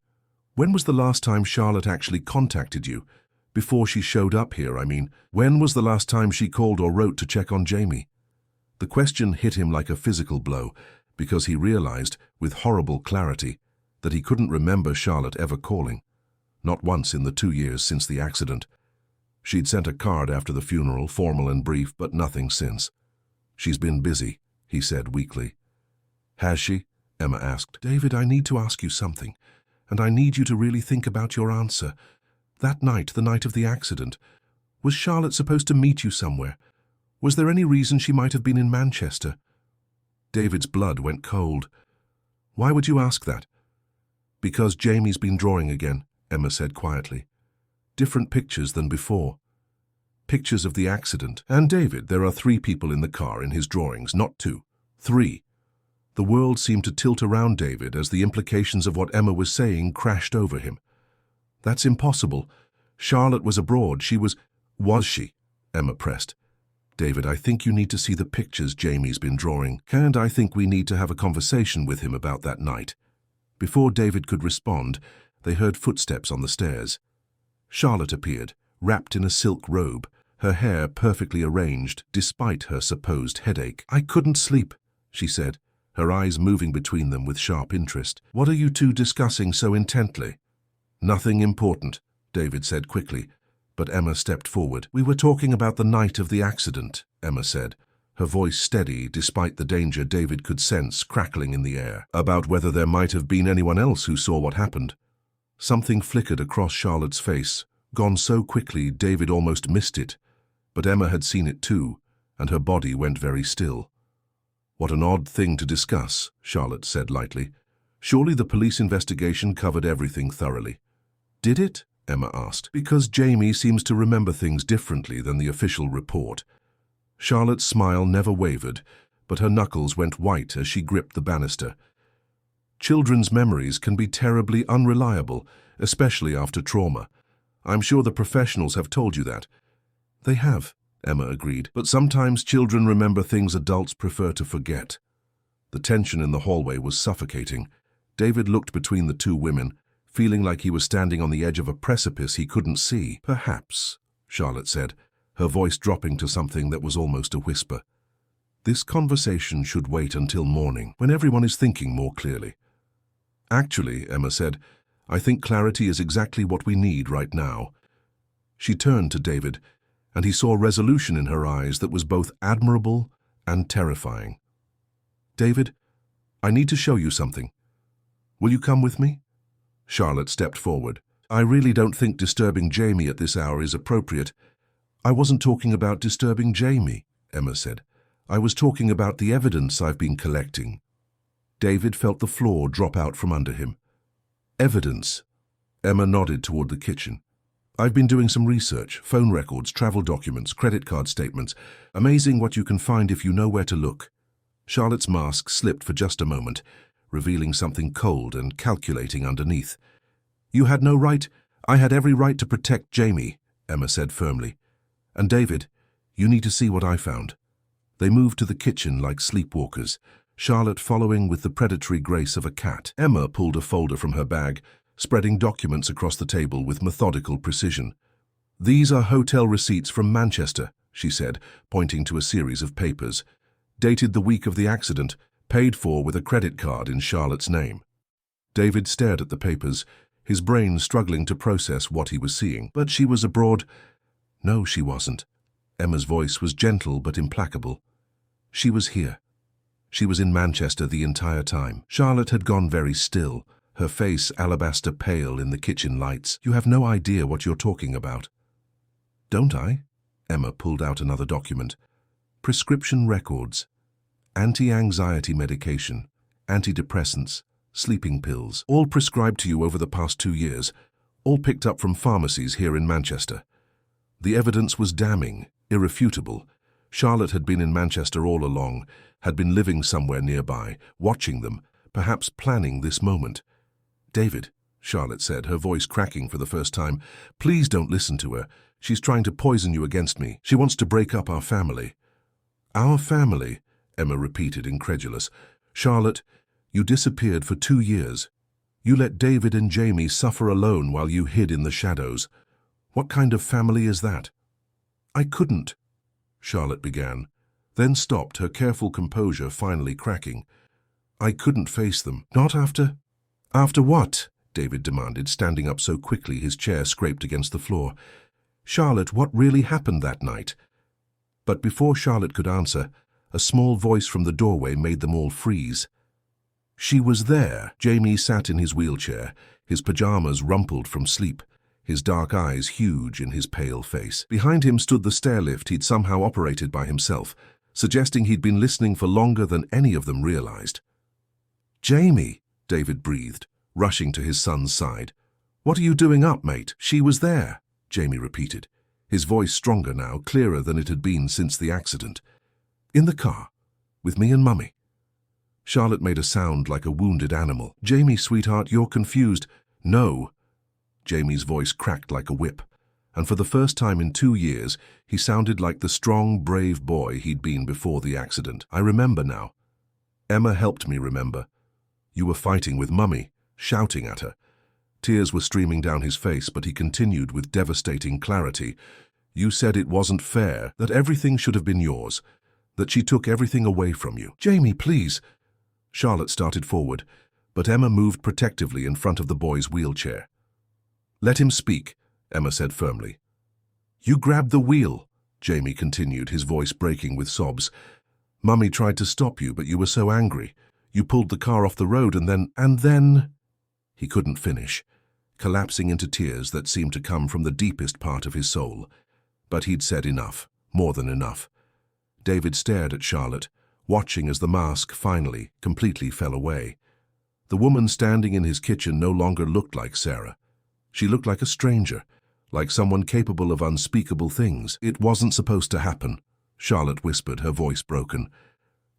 when was the last time Charlotte actually contacted you? Before she showed up here, I mean. When was the last time she called or wrote to check on Jamie?" The question hit him like a physical blow, because he realized, with horrible clarity, that he couldn't remember Charlotte ever calling. Not once in the 2 years since the accident. She'd sent a card after the funeral, formal and brief, but nothing since. "She's been busy," he said weakly. "Has she?" Emma asked. "David, I need to ask you something, and I need you to really think about your answer. That night, the night of the accident, was Charlotte supposed to meet you somewhere? Was there any reason she might have been in Manchester?" David's blood went cold. "Why would you ask that?" "Because Jamie's been drawing again," Emma said quietly. "Different pictures than before. Pictures of the accident. And David, there are 3 people in the car in his drawings, not 2. 3. The world seemed to tilt around David as the implications of what Emma was saying crashed over him. "That's impossible. Charlotte was abroad. She was—" "Was she?" Emma pressed. "David, I think you need to see the pictures Jamie's been drawing, and I think we need to have a conversation with him about that night." Before David could respond, they heard footsteps on the stairs. Charlotte appeared, wrapped in a silk robe, her hair perfectly arranged despite her supposed headache. "I couldn't sleep," she said, her eyes moving between them with sharp interest. "What are you two discussing so intently?" "Nothing important," David said quickly, but Emma stepped forward. "We were talking about the night of the accident," Emma said, her voice steady despite the danger David could sense crackling in the air. "About whether there might have been anyone else who saw what happened." Something flickered across Charlotte's face, gone so quickly David almost missed it, but Emma had seen it too, and her body went very still. "What an odd thing to discuss," Charlotte said lightly. "Surely the police investigation covered everything thoroughly." "Did it?" Emma asked. "Because Jamie seems to remember things differently than the official report." Charlotte's smile never wavered, but her knuckles went white as she gripped the banister. "Children's memories can be terribly unreliable, especially after trauma. I'm sure the professionals have told you that." "They have," Emma agreed, "but sometimes children remember things adults prefer to forget." The tension in the hallway was suffocating. David looked between the 2 women, feeling like he was standing on the edge of a precipice he couldn't see. "Perhaps," Charlotte said, her voice dropping to something that was almost a whisper. "This conversation should wait until morning, when everyone is thinking more clearly." "Actually," Emma said, "I think clarity is exactly what we need right now." She turned to David, and he saw resolution in her eyes that was both admirable and terrifying. "David, I need to show you something. Will you come with me?" Charlotte stepped forward. "I really don't think disturbing Jamie at this hour is appropriate." "I wasn't talking about disturbing Jamie," Emma said. "I was talking about the evidence I've been collecting." David felt the floor drop out from under him. "Evidence?" Emma nodded toward the kitchen. "I've been doing some research, phone records, travel documents, credit card statements. Amazing what you can find if you know where to look." Charlotte's mask slipped for just a moment, revealing something cold and calculating underneath. "You had no right. I had every right to protect Jamie," Emma said firmly. "And David, you need to see what I found." They moved to the kitchen like sleepwalkers, Charlotte following with the predatory grace of a cat. Emma pulled a folder from her bag, spreading documents across the table with methodical precision. "These are hotel receipts from Manchester," she said, pointing to a series of papers. "Dated the week of the accident, paid for with a credit card in Charlotte's name." David stared at the papers, his brain struggling to process what he was seeing. "But she was abroad." "No, she wasn't." Emma's voice was gentle but implacable. "She was here. She was in Manchester the entire time." Charlotte had gone very still, her face alabaster pale in the kitchen lights. "You have no idea what you're talking about." "Don't I?" Emma pulled out another document. "Prescription records. Anti-anxiety medication, antidepressants, sleeping pills, all prescribed to you over the past 2 years, all picked up from pharmacies here in Manchester." The evidence was damning, irrefutable. Charlotte had been in Manchester all along, had been living somewhere nearby, watching them, perhaps planning this moment. "David," Charlotte said, her voice cracking for the first time, "please don't listen to her. She's trying to poison you against me. She wants to break up our family." "Our family?" Emma repeated, incredulous. "Charlotte, you disappeared for 2 years. You let David and Jamie suffer alone while you hid in the shadows. What kind of family is that?" "I couldn't," Charlotte began, then stopped, her careful composure finally cracking. "I couldn't face them. Not after—" "After what?" David demanded, standing up so quickly his chair scraped against the floor. "Charlotte, what really happened that night?" But before Charlotte could answer, a small voice from the doorway made them all freeze. "She was there." Jamie sat in his wheelchair, his pajamas rumpled from sleep, his dark eyes huge in his pale face. Behind him stood the stairlift he'd somehow operated by himself, suggesting he'd been listening for longer than any of them realized. "Jamie," David breathed, rushing to his son's side. "What are you doing up, mate?" "She was there," Jamie repeated, his voice stronger now, clearer than it had been since the accident. "In the car, with me and Mummy." Charlotte made a sound like a wounded animal. "Jamie, sweetheart, you're confused." "No." Jamie's voice cracked like a whip, and for the first time in 2 years, he sounded like the strong, brave boy he'd been before the accident. "I remember now. Emma helped me remember. You were fighting with Mummy, shouting at her." Tears were streaming down his face, but he continued with devastating clarity. "You said it wasn't fair, that everything should have been yours, that she took everything away from you." "Jamie, please." Charlotte started forward, but Emma moved protectively in front of the boy's wheelchair. "Let him speak," Emma said firmly. "You grabbed the wheel," Jamie continued, his voice breaking with sobs. "Mummy tried to stop you, but you were so angry. You pulled the car off the road and then—" He couldn't finish, collapsing into tears that seemed to come from the deepest part of his soul. But he'd said enough, more than enough. David stared at Charlotte, watching as the mask finally, completely fell away. The woman standing in his kitchen no longer looked like Sarah. She looked like a stranger, like someone capable of unspeakable things. "It wasn't supposed to happen," Charlotte whispered, her voice broken.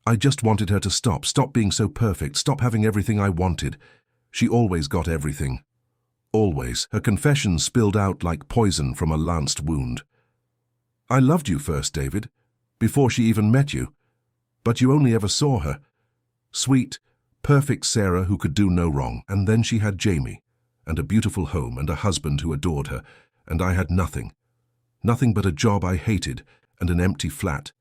"I just wanted her to stop being so perfect, stop having everything I wanted. She always got everything. Always." Her confession spilled out like poison from a lanced wound. "I loved you first, David, before she even met you. But you only ever saw her. Sweet, perfect Sarah who could do no wrong. And then she had Jamie, and a beautiful home and a husband who adored her, and I had nothing. Nothing but a job I hated and an empty flat,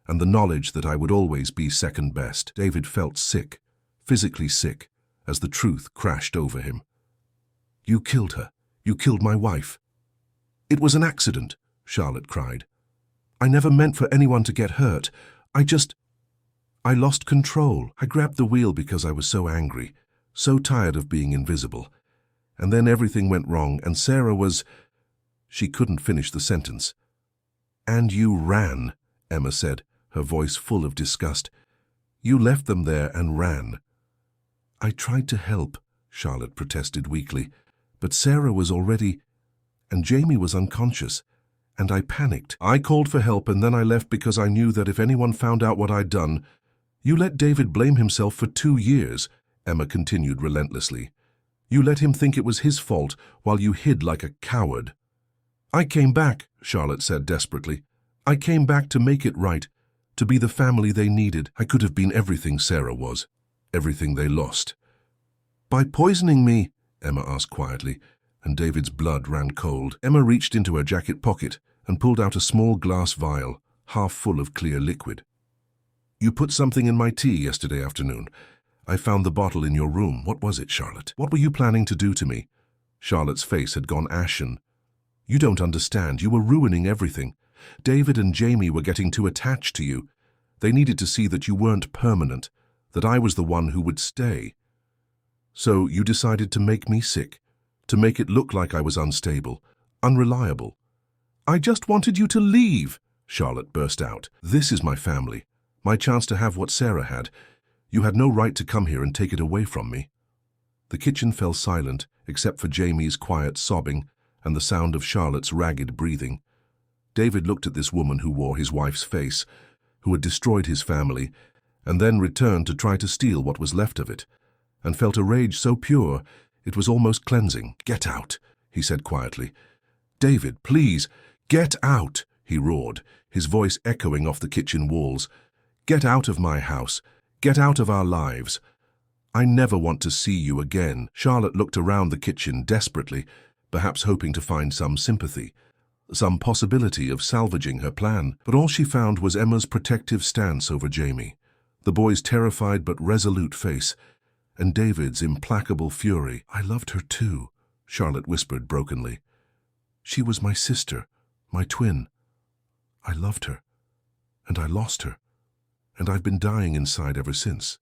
and the knowledge that I would always be second best." David felt sick, physically sick, as the truth crashed over him. "You killed her. You killed my wife." "It was an accident," Charlotte cried. "I never meant for anyone to get hurt. I lost control. I grabbed the wheel because I was so angry, so tired of being invisible. And then everything went wrong, and Sarah was—" She couldn't finish the sentence. "And you ran," Emma said, her voice full of disgust. "You left them there and ran." "I tried to help," Charlotte protested weakly, "but Sarah was already— and Jamie was unconscious, and I panicked. I called for help and then I left because I knew that if anyone found out what I'd done—" "You let David blame himself for 2 years," Emma continued relentlessly. "You let him think it was his fault while you hid like a coward." "I came back," Charlotte said desperately. "I came back to make it right, to be the family they needed. I could have been everything Sarah was, everything they lost." "By poisoning me?" Emma asked quietly, and David's blood ran cold. Emma reached into her jacket pocket and pulled out a small glass vial, half full of clear liquid. "You put something in my tea yesterday afternoon. I found the bottle in your room. What was it, Charlotte? What were you planning to do to me?" Charlotte's face had gone ashen. "You don't understand. You were ruining everything. David and Jamie were getting too attached to you. They needed to see that you weren't permanent, that I was the one who would stay. So you decided to make me sick, to make it look like I was unstable, unreliable." "I just wanted you to leave," Charlotte burst out. "This is my family, my chance to have what Sarah had. You had no right to come here and take it away from me." The kitchen fell silent, except for Jamie's quiet sobbing and the sound of Charlotte's ragged breathing. David looked at this woman who wore his wife's face, who had destroyed his family, and then returned to try to steal what was left of it, and felt a rage so pure it was almost cleansing. "Get out," he said quietly. "David, please, get out," he roared, his voice echoing off the kitchen walls. "Get out of my house. Get out of our lives. I never want to see you again." Charlotte looked around the kitchen desperately, perhaps hoping to find some sympathy, some possibility of salvaging her plan. But all she found was Emma's protective stance over Jamie, the boy's terrified but resolute face, and David's implacable fury. "I loved her too," Charlotte whispered brokenly. "She was my sister, my twin. I loved her, and I lost her, and I've been dying inside ever since."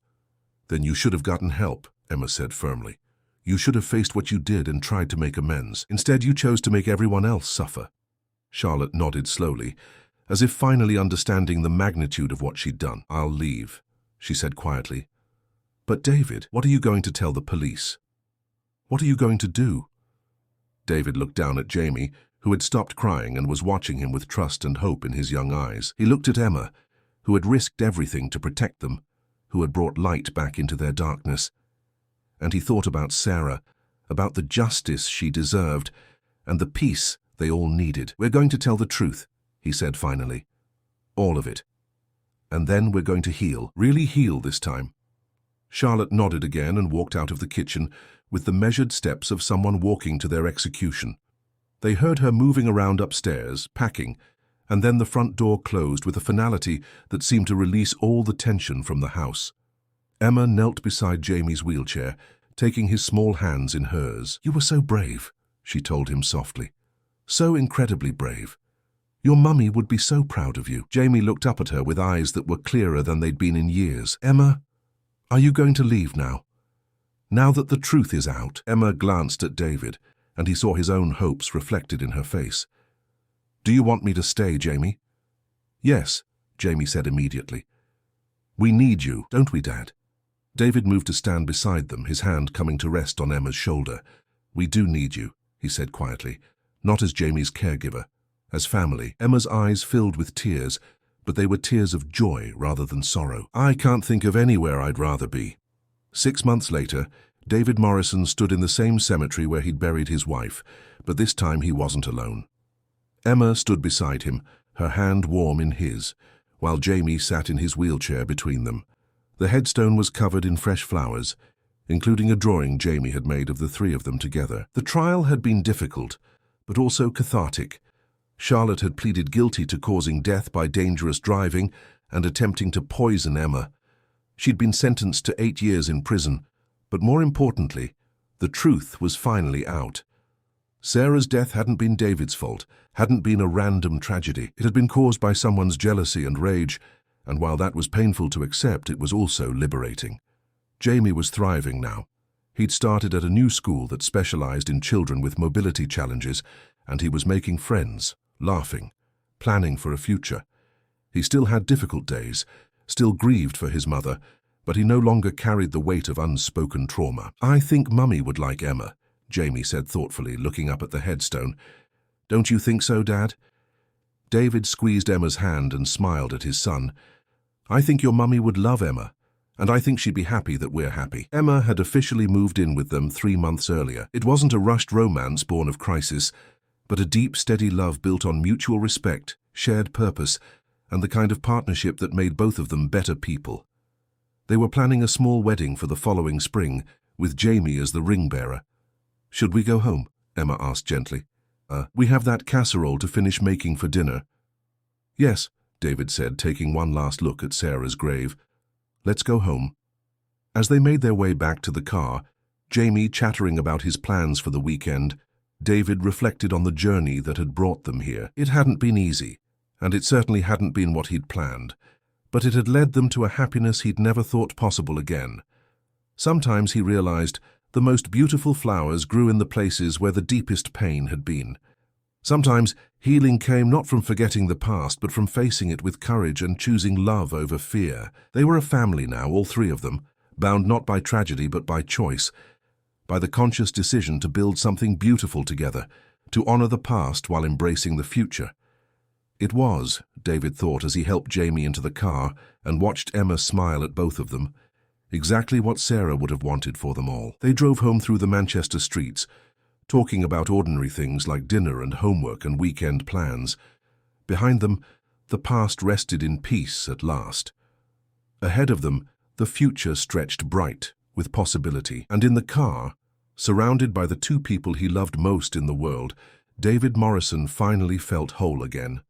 "Then you should have gotten help," Emma said firmly. "You should have faced what you did and tried to make amends. Instead, you chose to make everyone else suffer." Charlotte nodded slowly, as if finally understanding the magnitude of what she'd done. "I'll leave," she said quietly. "But David, what are you going to tell the police? What are you going to do?" David looked down at Jamie, who had stopped crying and was watching him with trust and hope in his young eyes. He looked at Emma, who had risked everything to protect them, who had brought light back into their darkness. And he thought about Sarah, about the justice she deserved, and the peace they all needed. "We're going to tell the truth," he said finally. "All of it. And then we're going to heal, really heal this time." Charlotte nodded again and walked out of the kitchen with the measured steps of someone walking to their execution. They heard her moving around upstairs, packing, and then the front door closed with a finality that seemed to release all the tension from the house. Emma knelt beside Jamie's wheelchair, taking his small hands in hers. "You were so brave," she told him softly. "So incredibly brave. Your mummy would be so proud of you." Jamie looked up at her with eyes that were clearer than they'd been in years. "Emma, are you going to leave now? Now that the truth is out?" Emma glanced at David, and he saw his own hopes reflected in her face. "Do you want me to stay, Jamie?" "Yes," Jamie said immediately. "We need you, don't we, Dad?" David moved to stand beside them, his hand coming to rest on Emma's shoulder. "We do need you," he said quietly, "not as Jamie's caregiver, as family." Emma's eyes filled with tears, but they were tears of joy rather than sorrow. "I can't think of anywhere I'd rather be." 6 months later, David Morrison stood in the same cemetery where he'd buried his wife, but this time he wasn't alone. Emma stood beside him, her hand warm in his, while Jamie sat in his wheelchair between them. The headstone was covered in fresh flowers, including a drawing Jamie had made of the three of them together. The trial had been difficult, but also cathartic. Charlotte had pleaded guilty to causing death by dangerous driving and attempting to poison Emma. She'd been sentenced to 8 years in prison, but more importantly, the truth was finally out. Sarah's death hadn't been David's fault, hadn't been a random tragedy. It had been caused by someone's jealousy and rage, and while that was painful to accept, it was also liberating. Jamie was thriving now. He'd started at a new school that specialized in children with mobility challenges, and he was making friends, laughing, planning for a future. He still had difficult days, still grieved for his mother, but he no longer carried the weight of unspoken trauma. "I think Mummy would like Emma," Jamie said thoughtfully, looking up at the headstone. "Don't you think so, Dad?" David squeezed Emma's hand and smiled at his son. "I think your mummy would love Emma, and I think she'd be happy that we're happy." Emma had officially moved in with them 3 months earlier. It wasn't a rushed romance born of crisis, but a deep, steady love built on mutual respect, shared purpose, and the kind of partnership that made both of them better people. They were planning a small wedding for the following spring, with Jamie as the ring bearer. "Should we go home?" Emma asked gently. We have that casserole to finish making for dinner." "Yes," David said, taking one last look at Sarah's grave. "Let's go home." As they made their way back to the car, Jamie chattering about his plans for the weekend, David reflected on the journey that had brought them here. It hadn't been easy, and it certainly hadn't been what he'd planned, but it had led them to a happiness he'd never thought possible again. Sometimes he realized the most beautiful flowers grew in the places where the deepest pain had been. Sometimes healing came not from forgetting the past, but from facing it with courage and choosing love over fear. They were a family now, all three of them, bound not by tragedy but by choice, by the conscious decision to build something beautiful together, to honor the past while embracing the future. It was, David thought as he helped Jamie into the car and watched Emma smile at both of them, exactly what Sarah would have wanted for them all. They drove home through the Manchester streets, talking about ordinary things like dinner and homework and weekend plans. Behind them, the past rested in peace at last. Ahead of them, the future stretched bright with possibility. And in the car, surrounded by the two people he loved most in the world, David Morrison finally felt whole again.